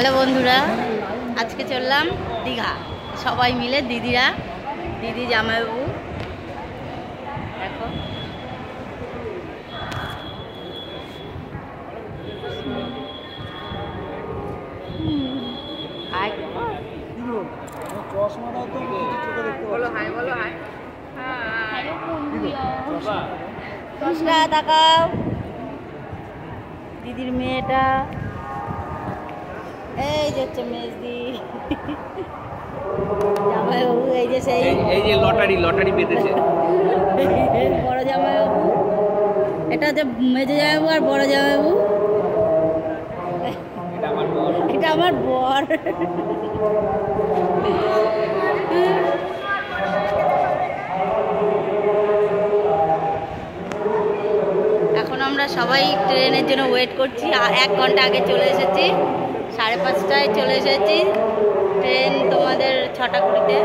Hello বন্ধুরা, আজকে চললাম দীঘা সবাই মিলে, দিদিরা, দিদি জামাইবাবু। দেখো তাকাও, দিদির মেয়েটা এই যে হচ্ছে মেজদি জামাইবাবু। এই যে সেই লটারি বেঁধেছে বড় জামাইবাবু, এটা হচ্ছে মেজো জামাইবাবু আর বড় জামাইবাবু। এটা আমার বর। এখন আমরা সবাই ট্রেনের জন্য ওয়েট করছি। 1 ঘন্টা আগে চলে এসেছি, 5:30টায় চলে এসেছি। ট্রেন তোমাদের 6টা 20-তে।